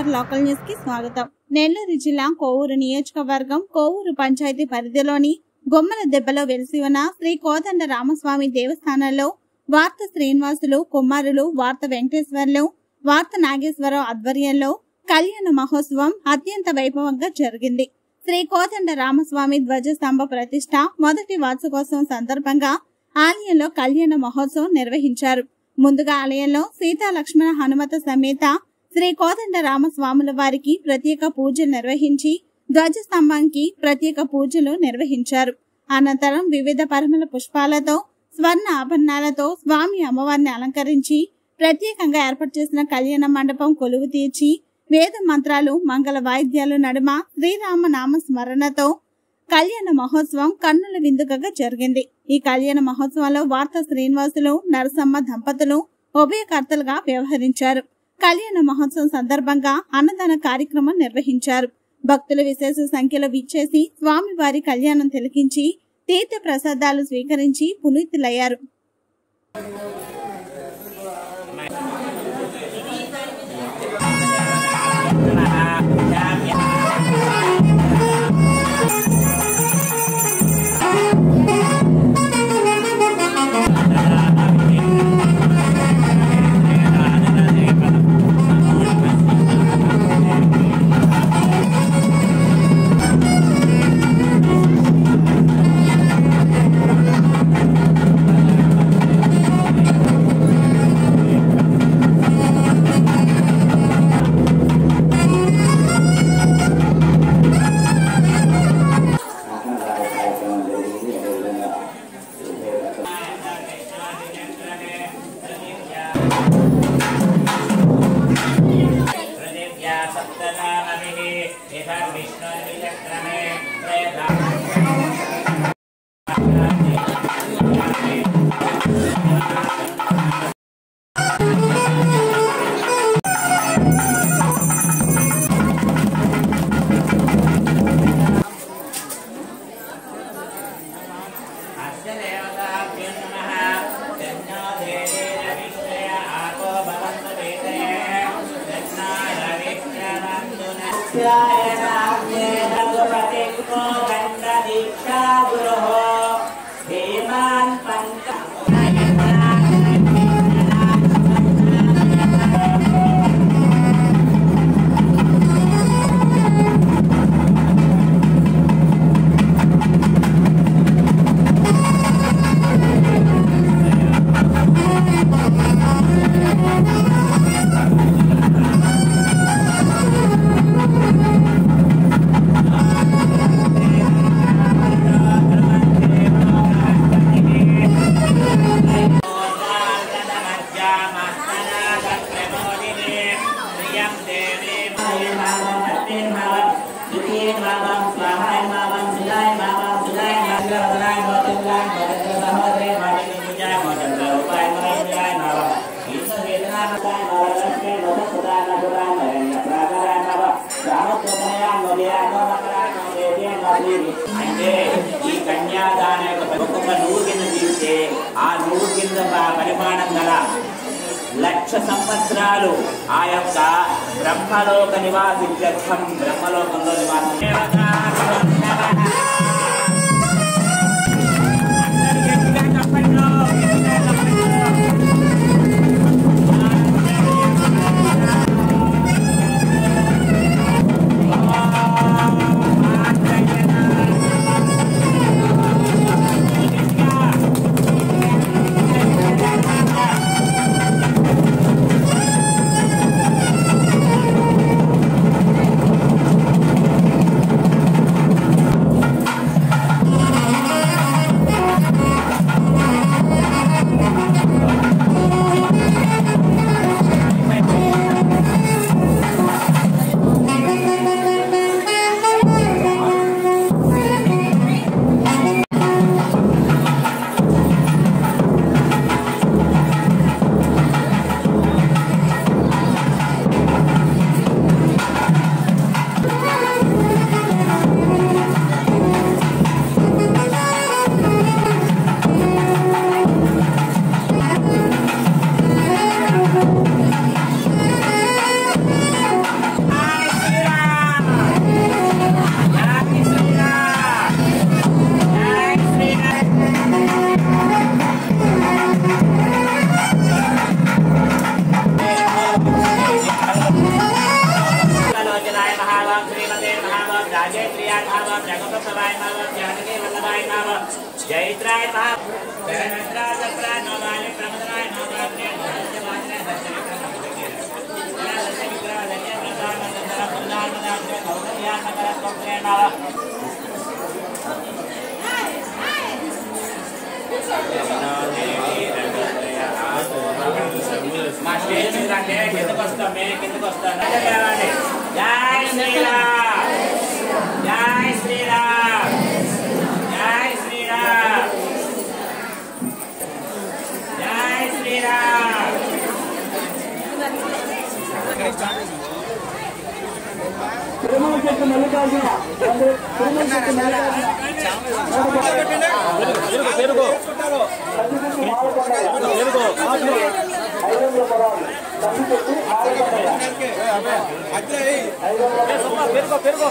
NTR local news కి స్వాగతం. నెల్లూరు జిల్లా కోవూరు నియోజకవర్గం కోవూరు పంచాయతీ పరిధిలోని గొమ్మల దెబ్బలో వెలిసి ఉన్న శ్రీ కోదండ రామస్వామి దేవస్థానంలో వార్త శ్రీనివాసులు కుమారులు వార్త వెంకటేశ్వర్లు వార్త నాగేశ్వరరావు ఆధ్వర్యంలో కళ్యాణ మహోత్సవం అత్యంత వైభవంగా జరిగింది. శ్రీ కోదండ రామస్వామి ధ్వజస్తంభ ప్రతిష్ట మొదటి వార్షికోత్సవం సందర్భంగా ఆలయంలో కళ్యాణ మహోత్సవం నిర్వహించారు. ముందుగా ఆలయంలో సీతా లక్ష్మణ హనుమత సమేత శ్రీ కోదండ రామస్వాముల వారికి ప్రత్యేక పూజలు నిర్వహించి ధ్వజస్తంభానికి ప్రత్యేక పూజలు నిర్వహించారు. అనంతరం వివిధ పరిమళ పుష్పాలతో స్వర్ణ ఆభరణాలతో స్వామి అమ్మవారిని అలంకరించి ప్రత్యేకంగా ఏర్పాటు చేసిన కళ్యాణ మండపం కొలువు తీర్చి వేద మంత్రాలు మంగళ వాయిద్యాలు నడుమ శ్రీరామ నామ స్మరణతో కళ్యాణ మహోత్సవం కన్నుల విందుగా జరిగింది. ఈ కళ్యాణ మహోత్సవంలో వార్త శ్రీనివాసులు నరసమ్మ దంపతులు ఉభయకర్తలుగా వ్యవహరించారు. కళ్యాణ మహోత్సవం సందర్భంగా అన్నదాన కార్యక్రమం నిర్వహించారు. భక్తులు విశేష సంఖ్యలో విచ్చేసి స్వామివారి కళ్యాణం తిలకించి తీర్థ ప్రసాదాలు స్వీకరించి పునీతులయ్యారు. అంటే ఈ కన్యాదాన ఒక్కొక్క నువ్వు కింద తీస్తే ఆ నువ్వు కింద పరిమాణం గల 1,00,000 సంవత్సరాలు ఆ యొక్క బ్రహ్మలోక నివాసిత్యర్థం బ్రహ్మలోకంలో నివాసం नाम राजेन्द्रिया नाम जगपतवाय नाम जानकी वल्लभाय नाम जयत्राय नाम जयमित्रा चक्रा नवाले प्रमदनाय नाम वाजने మా స్టేజ్ కంటే కిందకు వస్తాం మేము కిందకు వస్తాం జై శ్రీరామ్ జై శ్రీరామ్ జై శ్రీరామ్ జై శ్రీరామ్ పెరుగు